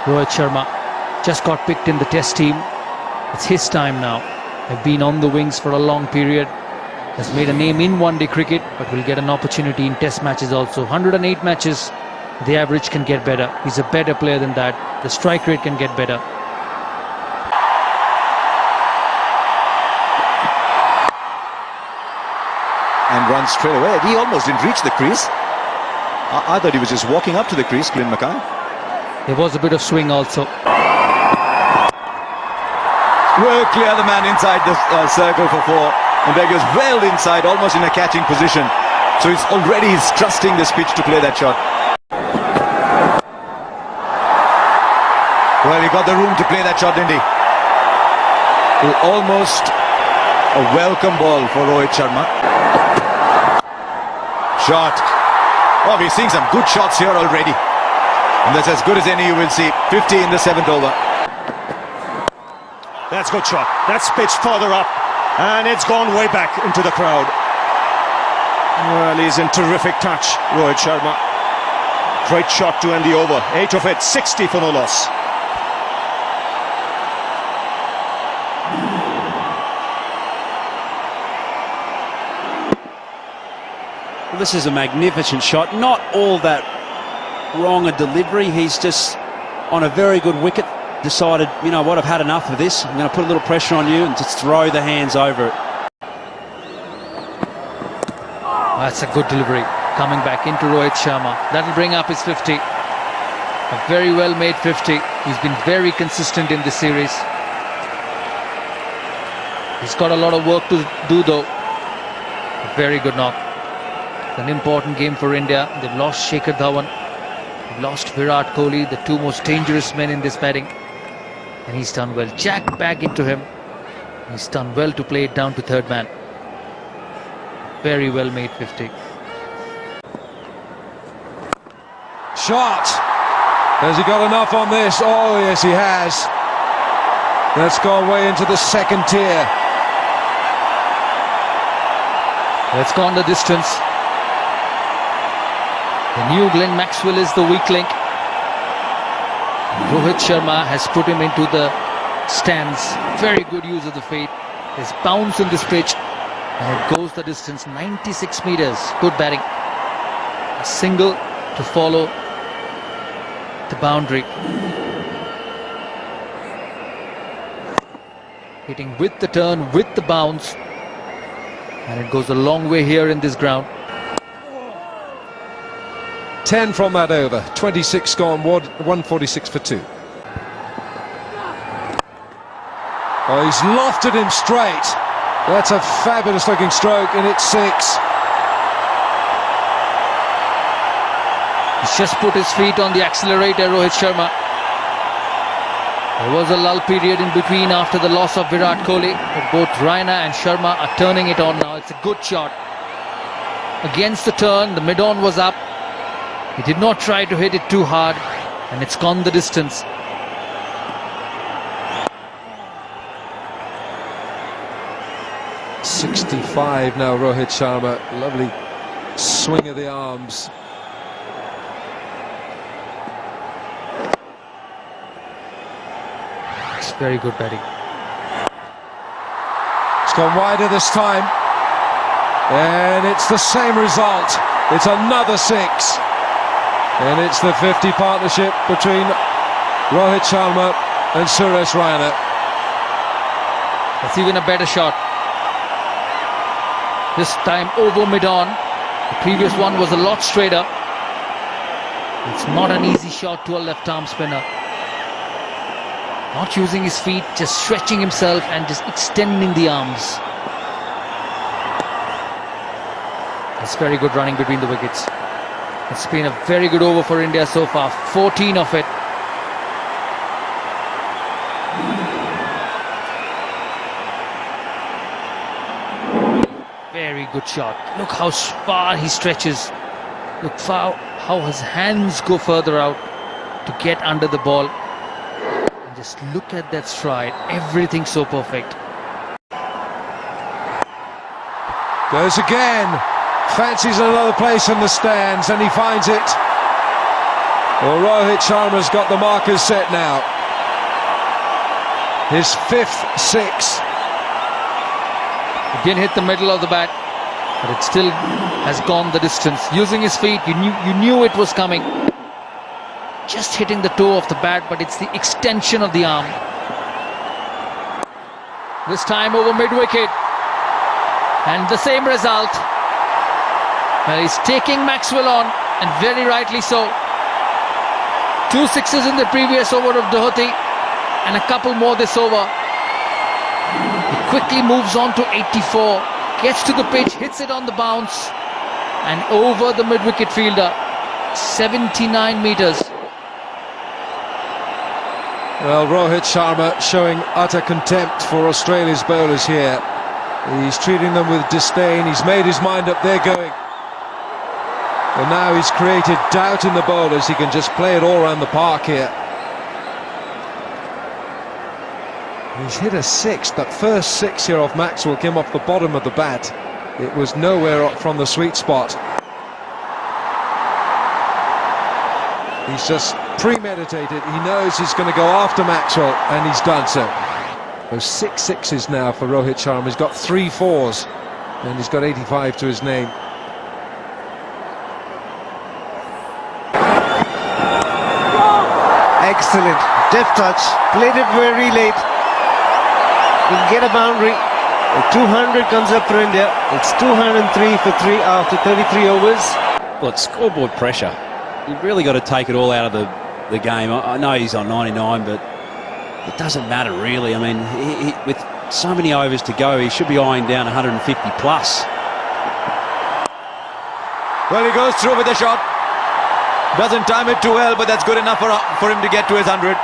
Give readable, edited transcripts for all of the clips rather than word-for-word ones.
Rohit Sharma just got picked in the test team. It's his time now. They've been on the wings for a long period. Has made a name in one-day cricket, but will get an opportunity in test matches also. 108 matches, the average can get better. He's a better player than that. The strike rate can get better. And runs straight away. He almost didn't reach the crease. I thought he was just walking up to the crease, Glyn Mackay. There was a bit of swing also. Well clear the man inside the circle for 4. And there goes well inside, almost in a catching position. So he's trusting this pitch to play that shot. Well, he got the room to play that shot, didn't he? Almost a welcome ball for Rohit Sharma. Shot. Oh, we're seeing some good shots here already. And that's as good as any you will see. 50 in the 7th over. That's a good shot. That's pitched further up. And it's gone way back into the crowd. Well, he's in terrific touch, Rohit Sharma. Great shot to end the over. 8 of it, 60 for no loss. Well, this is a magnificent shot. Not all that wrong a delivery. He's just on a very good wicket. Decided, you know what, I've had enough of this. I'm going to put a little pressure on you and just throw the hands over it. That's a good delivery. Coming back into Rohit Sharma. That'll bring up his 50. A very well made 50. He's been very consistent in this series. He's got a lot of work to do though. A very good knock. It's an important game for India. They've lost Shikhar Dhawan. They've lost Virat Kohli, the two most dangerous men in this batting. And he's done well. Jack back into him. He's done well to play it down to third man. Very well made 50. Shot. Has he got enough on this? Oh yes, he has. That's gone way into the second tier. It's gone the distance. The new Glenn Maxwell is the weak link. Rohit Sharma has put him into the stands. Very good use of the feet. There's bounce in this pitch. And it goes the distance, 96 metres. Good batting. A single to follow the boundary. Hitting with the turn, with the bounce. And it goes a long way here in this ground. 10 from that over. 26 gone, 146 for 2. Oh, he's lofted him straight. That's a fabulous looking stroke, and it's 6. He's just put his feet on the accelerator, Rohit Sharma. There was a lull period in between after the loss of Virat Kohli, but both Raina and Sharma are turning it on now. It's a good shot. Against the turn, the mid-on was up. He did not try to hit it too hard, and it's gone the distance. .65 now, Rohit Sharma. Lovely swing of the arms. It's very good batting. It's gone wider this time, and it's the same result. It's another 6. And it's the 50 partnership between Rohit Sharma and Suresh Raina. That's even a better shot. This time over mid-on. The previous one was a lot straighter. It's not an easy shot to a left-arm spinner. Not using his feet, just stretching himself and just extending the arms. It's very good running between the wickets. It's been a very good over for India so far. 14 of it. Very good shot. Look how far he stretches. Look how his hands go further out to get under the ball. And just look at that stride. Everything so perfect. Goes again. Fancies another place in the stands, and he finds it. Well, Rohit Sharma's got the markers set now. His 5th six. It didn't hit the middle of the bat, but it still has gone the distance. Using his feet, you knew it was coming. Just hitting the toe of the bat, but it's the extension of the arm. This time over mid-wicket. And the same result. Well, he's taking Maxwell on, and very rightly so. 2 sixes in the previous over of Doherty, and a couple more this over. He quickly moves on to 84, gets to the pitch, hits it on the bounce, and over the mid-wicket fielder. 79 metres. Well, Rohit Sharma showing utter contempt for Australia's bowlers here. He's treating them with disdain. He's made his mind up, they're going. And now he's created doubt in the bowlers. He can just play it all around the park here. He's hit a 6. That first 6 here off Maxwell came off the bottom of the bat. It was nowhere up from the sweet spot. He's just premeditated. He knows he's going to go after Maxwell, and he's done so. There's 6 sixes now for Rohit Sharma. He's got 3 fours, and he's got 85 to his name. Excellent, deft touch, played it very late. He'll get a boundary. 200 comes up for India. It's 203 for 3 after 33 overs. Well, it's scoreboard pressure. You've really got to take it all out of the game. I know he's on 99, but it doesn't matter really. I mean, he, with so many overs to go, he should be eyeing down 150 plus. Well, he goes through with the shot. Doesn't time it too well, but that's good enough for him to get to his 100.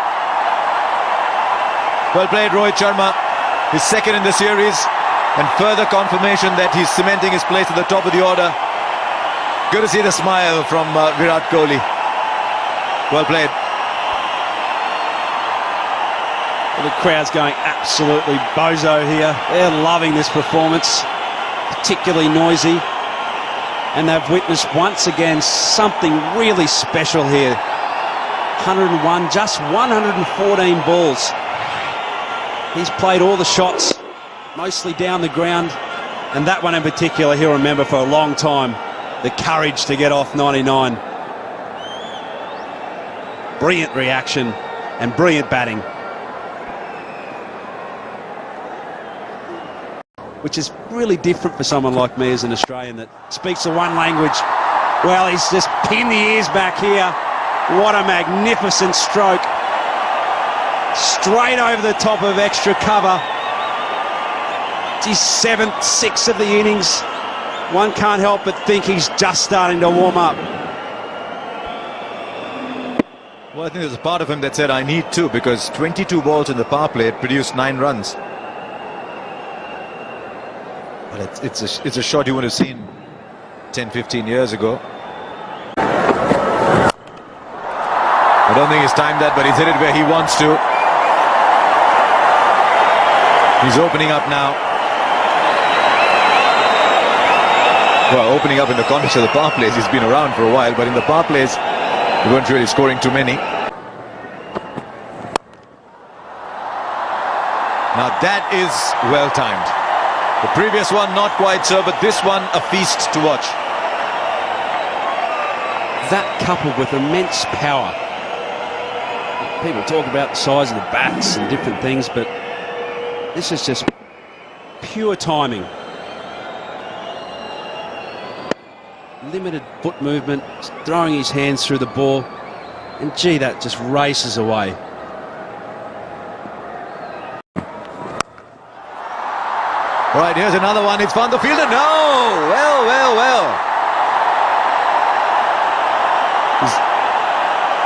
Well played, Rohit Sharma. His 2nd in the series, and further confirmation that he's cementing his place at the top of the order. Good to see the smile from Virat Kohli. Well played. Well, the crowd's going absolutely bozo here. They're loving this performance, particularly noisy. And they've witnessed once again something really special here. 101, just 114 balls. He's played all the shots, mostly down the ground, and that one in particular he'll remember for a long time. The courage to get off 99. Brilliant reaction and brilliant batting. Which is really different for someone like me as an Australian that speaks the one language. Well, he's just pinned the ears back here. What a magnificent stroke. Straight over the top of extra cover. It's his 7th 6 of the innings. One can't help but think he's just starting to warm up. Well, I think there's a part of him that said, I need to, because 22 balls in the power play produced 9 runs. But it's a shot you would have seen 10-15 years ago. I don't think he's timed that, but he's hit it where he wants to. He's opening up now. Well, opening up in the context of the power plays. He's been around for a while, but in the power plays, he weren't really scoring too many. Now that is well timed. The previous one not quite so, but this one a feast to watch. That coupled with immense power. People talk about the size of the bats and different things, but this is just pure timing. Limited foot movement, throwing his hands through the ball, and gee, that just races away. All right, here's another one. It's found the fielder. No! Well.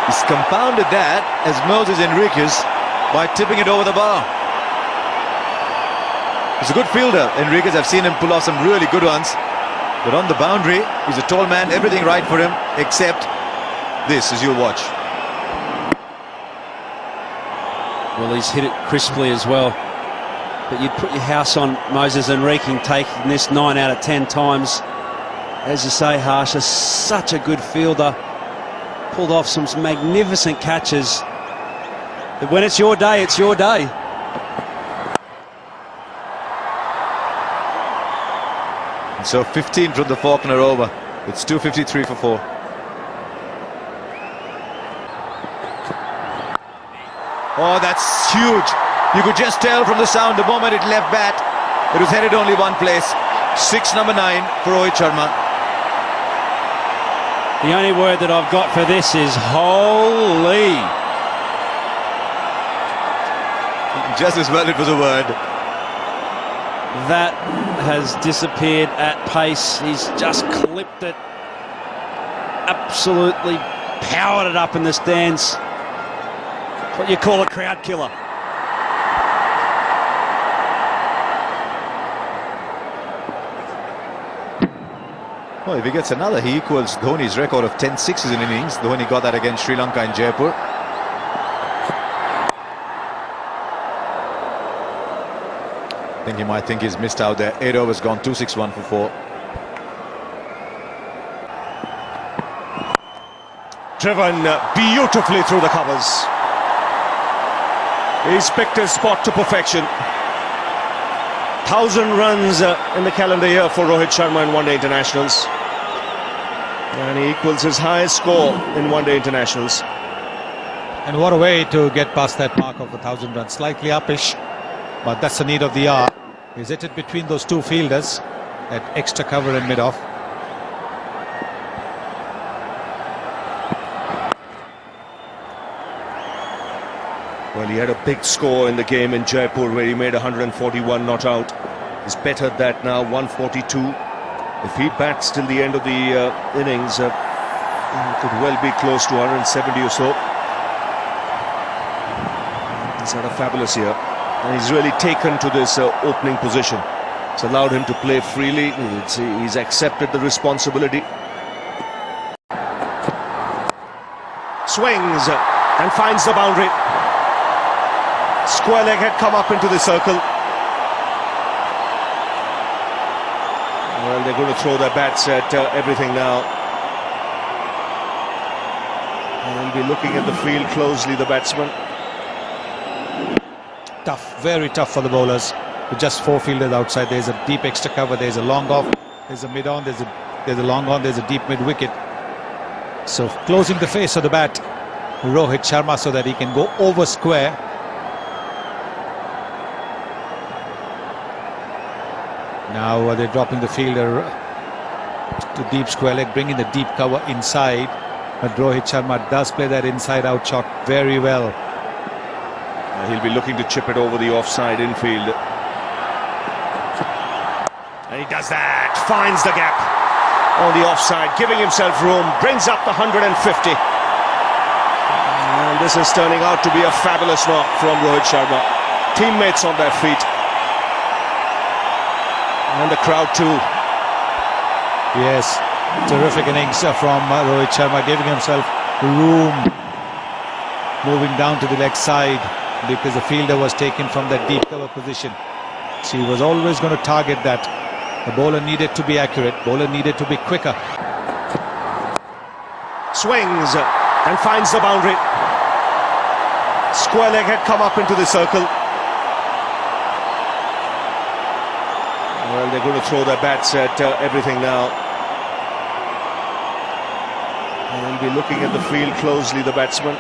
He's compounded that as Moses Henriques by tipping it over the bar. He's a good fielder, Henriques. I've seen him pull off some really good ones. But on the boundary, he's a tall man, everything right for him, except this, as you'll watch. Well, he's hit it crisply as well. But you'd put your house on Moses Henriques taking this 9 out of 10 times. As you say, Harsha, such a good fielder. pulled off some magnificent catches. But when it's your day, it's your day. So 15 from the Faulkner over. It's 2:53 for 4. Oh, that's huge. You could just tell from the sound the moment it left bat, it was headed only one place. 6 number 9 for Rohit Sharma. The only word that I've got for this is holy. Just as well it was a word. That has disappeared at pace. He's just clipped it. Absolutely powered it up in the stands. What you call a crowd killer. Well, if he gets another, he equals Dhoni's record of 10 sixes in innings. Dhoni got that against Sri Lanka in Jaipur. I think he might think he's missed out there. 8 overs gone, 2-6-1 for 4. Driven beautifully through the covers. He's picked his spot to perfection. 1,000 runs in the calendar year for Rohit Sharma in one-day internationals. And he equals his highest score in one-day internationals. And what a way to get past that mark of 1,000 runs. Slightly uppish, but that's the need of the hour. He's hit it between those two fielders at extra cover in mid-off. Well, he had a big score in the game in Jaipur where he made 141 not out. He's bettered that now, 142. If he bats till the end of the innings, he could well be close to 170 or so. He's had a fabulous year. And he's really taken to this opening position. It's allowed him to play freely. He's accepted the responsibility. Swings and finds the boundary. Square leg had come up into the circle. Well, they're going to throw their bats at everything now. And he'll be looking at the field closely, the batsman. Tough, very tough for the bowlers. With just 4 fielders outside, there's a deep extra cover, there's a long off, there's a mid-on, there's a long on, there's a deep mid-wicket. So closing the face of the bat, Rohit Sharma, so that he can go over square. Now they're dropping the fielder to deep square leg, bringing the deep cover inside. But Rohit Sharma does play that inside-out shot very well. He'll be looking to chip it over the offside infield. And he does that, finds the gap on the offside, giving himself room, brings up the 150. And this is turning out to be a fabulous knock from Rohit Sharma. Teammates on their feet. And the crowd too. Yes, terrific innings from Rohit Sharma, giving himself room, moving down to the leg side because the fielder was taken from that deep cover position. So he was always going to target that. The bowler needed to be accurate, bowler needed to be quicker. Swings and finds the boundary. Square leg had come up into the circle. Well, they're going to throw their bats at everything now. And he'll be looking at the field closely, the batsman.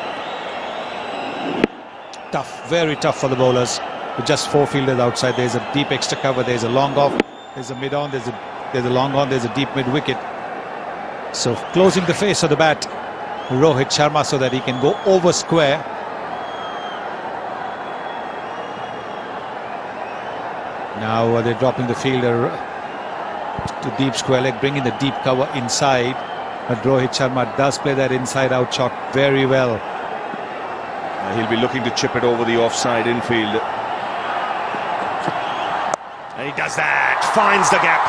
Tough, very tough for the bowlers. With just 4 fielders outside, there's a deep extra cover, there's a long off, there's a mid-on, there's a long on, there's a deep mid-wicket. So closing the face of the bat, Rohit Sharma, so that he can go over square. Now they're dropping the fielder to deep square leg, bringing the deep cover inside. But Rohit Sharma does play that inside-out shot very well. He'll be looking to chip it over the offside infield. And he does that, finds the gap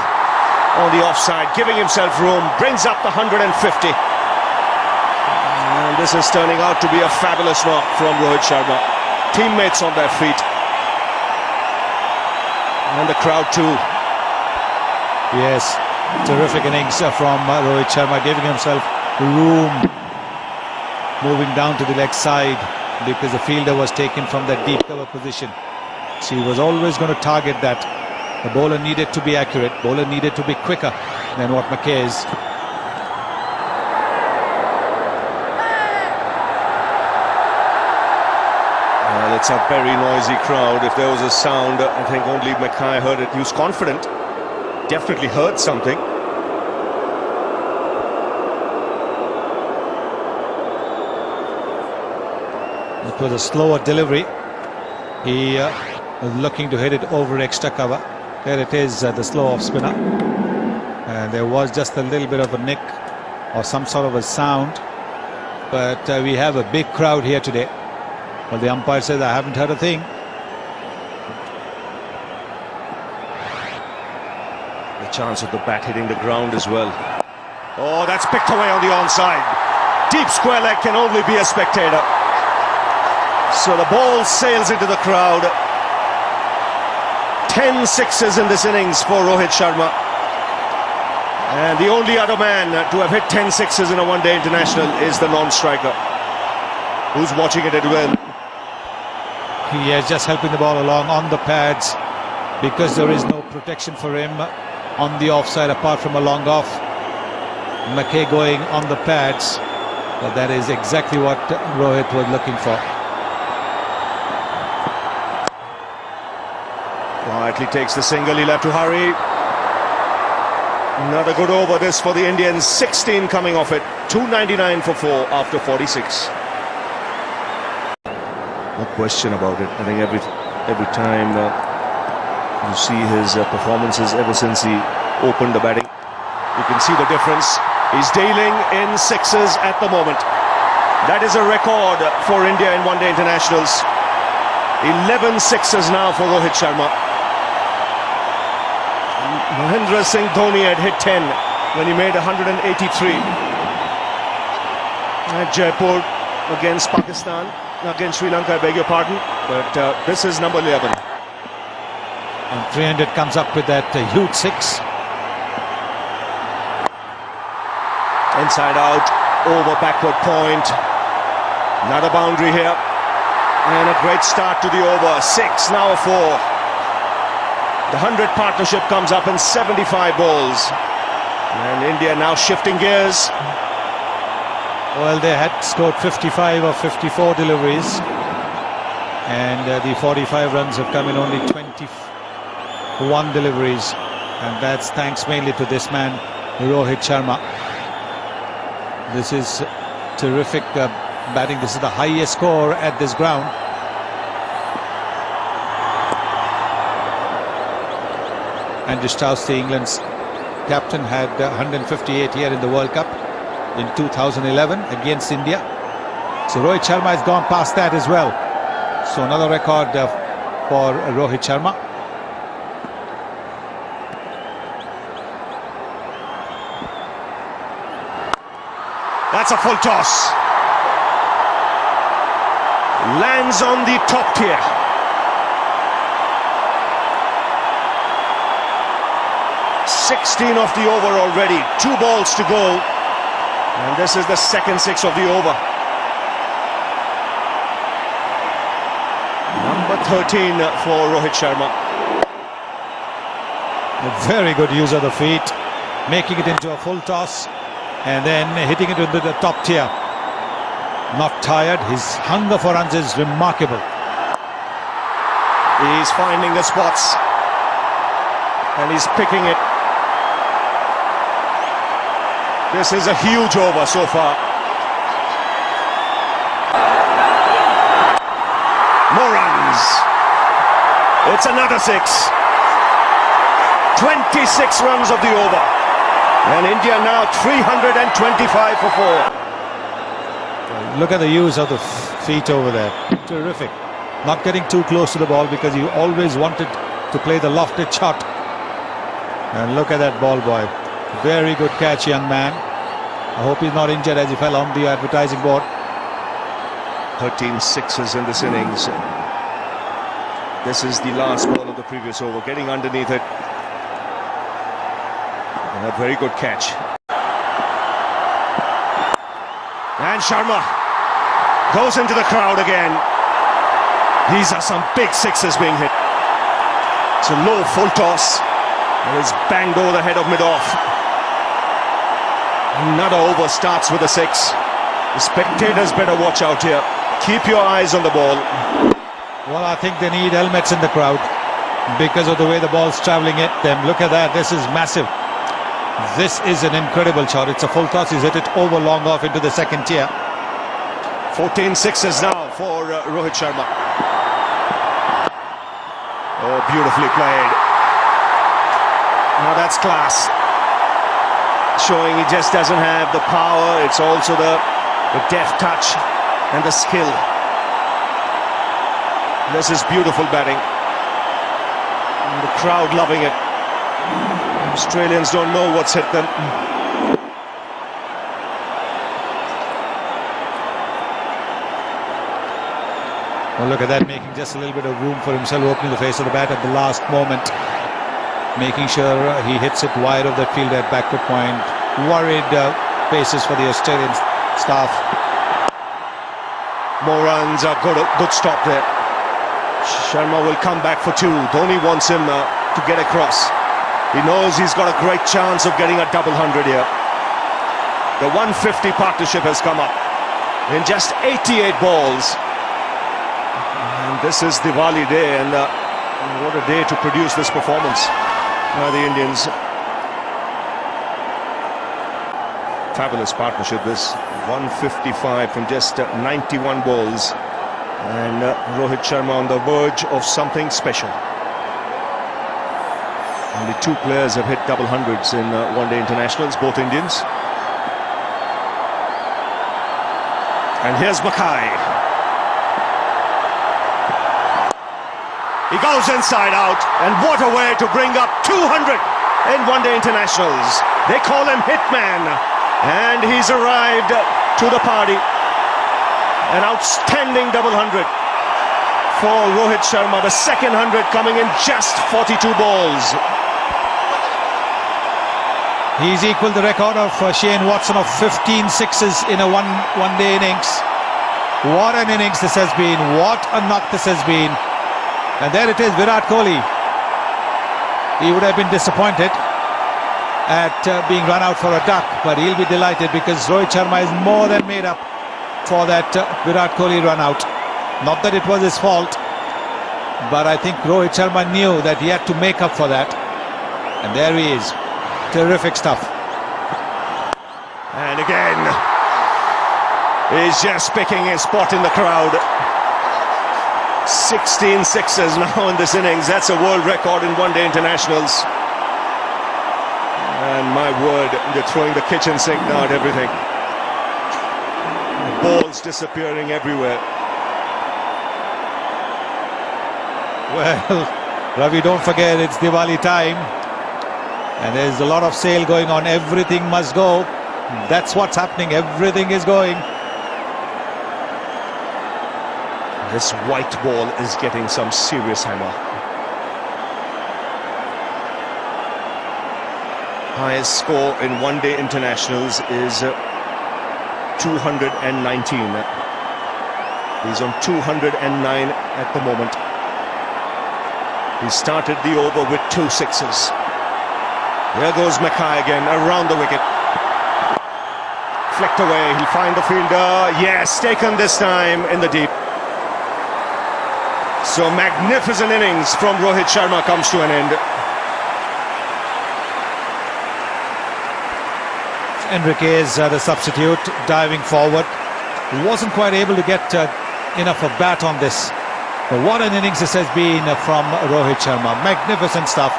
on the offside, giving himself room, brings up the 150. And this is turning out to be a fabulous knock from Rohit Sharma. Teammates on their feet. And the crowd too. Yes, terrific innings from Rohit Sharma, giving himself room, moving down to the leg side because the fielder was taken from that deep cover position. She was always going to target that. The bowler needed to be accurate. Bowler needed to be quicker than what McKay is. Well, it's a very noisy crowd. If there was a sound, I think only Mackay heard it. He was confident. Definitely heard something. It was a slower delivery. He was looking to hit it over extra cover. There it is, the slow off spinner. And there was just a little bit of a nick or some sort of a sound. But we have a big crowd here today. Well, the umpire says, I haven't heard a thing. The chance of the bat hitting the ground as well. Oh, that's picked away on the onside. Deep square leg can only be a spectator. So the ball sails into the crowd. 10 sixes in this innings for Rohit Sharma. And the only other man to have hit 10 sixes in a one-day international is the non-striker, who's watching it at well. He is just helping the ball along on the pads because there is no protection for him on the offside apart from a long off. McKay going on the pads. But that is exactly what Rohit was looking for. Quietly takes the single, he'll have to hurry. Another good over this for the Indians, 16 coming off it, 299 for 4 after 46. No question about it. I think every time you see his performances ever since he opened the batting, you can see the difference. He's dealing in sixes at the moment. That is a record for India in one-day internationals. 11 sixes now for Rohit Sharma. Mahendra Singh Dhoni had hit 10 when he made 183 at Jaipur against Pakistan, against Sri Lanka, I beg your pardon, but this is number 11. And 300 comes up with that huge six. Inside out, over backward point. Another boundary here. And a great start to the over. 6, now a 4. The 100 partnership comes up in 75 balls. And India now shifting gears. Well, they had scored 55 or 54 deliveries. And the 45 runs have come in only 21 deliveries. And that's thanks mainly to this man, Rohit Sharma. This is terrific batting. This is the highest score at this ground. Andrew Strauss, the England's captain, had 158 here in the World Cup in 2011 against India. So Rohit Sharma has gone past that as well. So another record for Rohit Sharma. That's a full toss. Lands on the top tier. Of the over already. 2 balls to go. And this is the second 6 of the over. Number 13 for Rohit Sharma. A very good use of the feet, making it into a full toss and then hitting it into the top tier. Not tired. His hunger for runs is remarkable. He's finding the spots and he's picking it. This is a huge over so far. More runs. It's another 6. 26 runs of the over. And India now 325 for 4. Look at the use of the feet over there. Terrific. Not getting too close to the ball because you always wanted to play the lofted shot. And look at that ball boy. Very good catch, young man. I hope he's not injured as he fell on the advertising board. 13 sixes in this innings. This is the last ball of the previous over. Getting underneath it. And a very good catch. And Sharma Goes into the crowd again. These are some big sixes being hit. It's a low full toss. It is banged over the head of mid-off. Another over starts with a six. The spectators better watch out here. Keep your eyes on the ball. Well, I think they need helmets in the crowd because of the way the ball's travelling at them. Look at that. This is massive. This is an incredible shot. It's a full toss. He's hit it over long off into the second tier. 14 sixes now for Rohit Sharma. Oh, beautifully played. Now that's class. Showing he just doesn't have the power. It's also the deft touch and the skill. This is beautiful batting. And the crowd loving it. Australians don't know what's hit them. Well, look at that, making just a little bit of room for himself, opening the face of the bat at the last moment. Making sure he hits it wide of that field at backward point. Worried paces for the Australian staff. More runs, a good stop there. Sharma will come back for two. Dhoni wants him to get across. He knows he's got a great chance of getting a double hundred here. The 150 partnership has come up in just 88 balls. And this is Diwali day, and what a day to produce this performance by the Indians. Fabulous partnership, this 155 from just 91 balls. And Rohit Sharma on the verge of something special. Only two players have hit double hundreds in one-day internationals, both Indians. And here's Mackay. He goes inside out, and what a way to bring up 200 in one-day internationals. They call him Hitman, and he's arrived to the party. An outstanding double hundred for Rohit Sharma, the second 100 coming in just 42 balls. He's equalled the record of Shane Watson of 15 sixes in a one-day innings. What an innings this has been. What a knock this has been. And there it is, Virat Kohli. He would have been disappointed at being run out for a duck, but he'll be delighted because Rohit Sharma is more than made up for that Virat Kohli run out. Not that it was his fault, but I think Rohit Sharma knew that he had to make up for that. And there he is. Terrific stuff. And again, he's just picking his spot in the crowd. 16 sixes now in this innings. That's a world record in one-day internationals. And my word, they're throwing the kitchen sink now at everything. Balls disappearing everywhere. Well, Ravi, don't forget it's Diwali time. And there's a lot of sale going on. Everything must go. That's what's happening. Everything is going. This white ball is getting some serious hammer. Highest score in one-day internationals is 219. He's on 209 at the moment. He started the over with 2 sixes. There goes Mackay again, around the wicket. Flicked away, he'll find the fielder. Yes, taken this time in the deep. So magnificent innings from Rohit Sharma comes to an end. Enriquez, the substitute, diving forward. He wasn't quite able to get enough of bat on this. But what an innings this has been from Rohit Sharma. Magnificent stuff.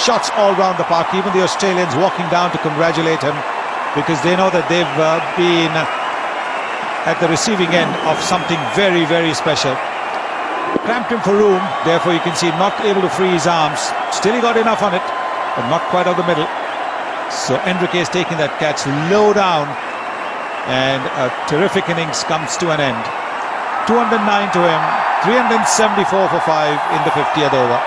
Shots all round the park. Even the Australians walking down to congratulate him because they know that they've been at the receiving end of something very, very special. Cramped him for room, therefore you can see not able to free his arms. Still he got enough on it, but not quite out the middle. So Enriquez taking that catch low down, and a terrific innings comes to an end. 209 to him, 374 for 5 in the 50th over.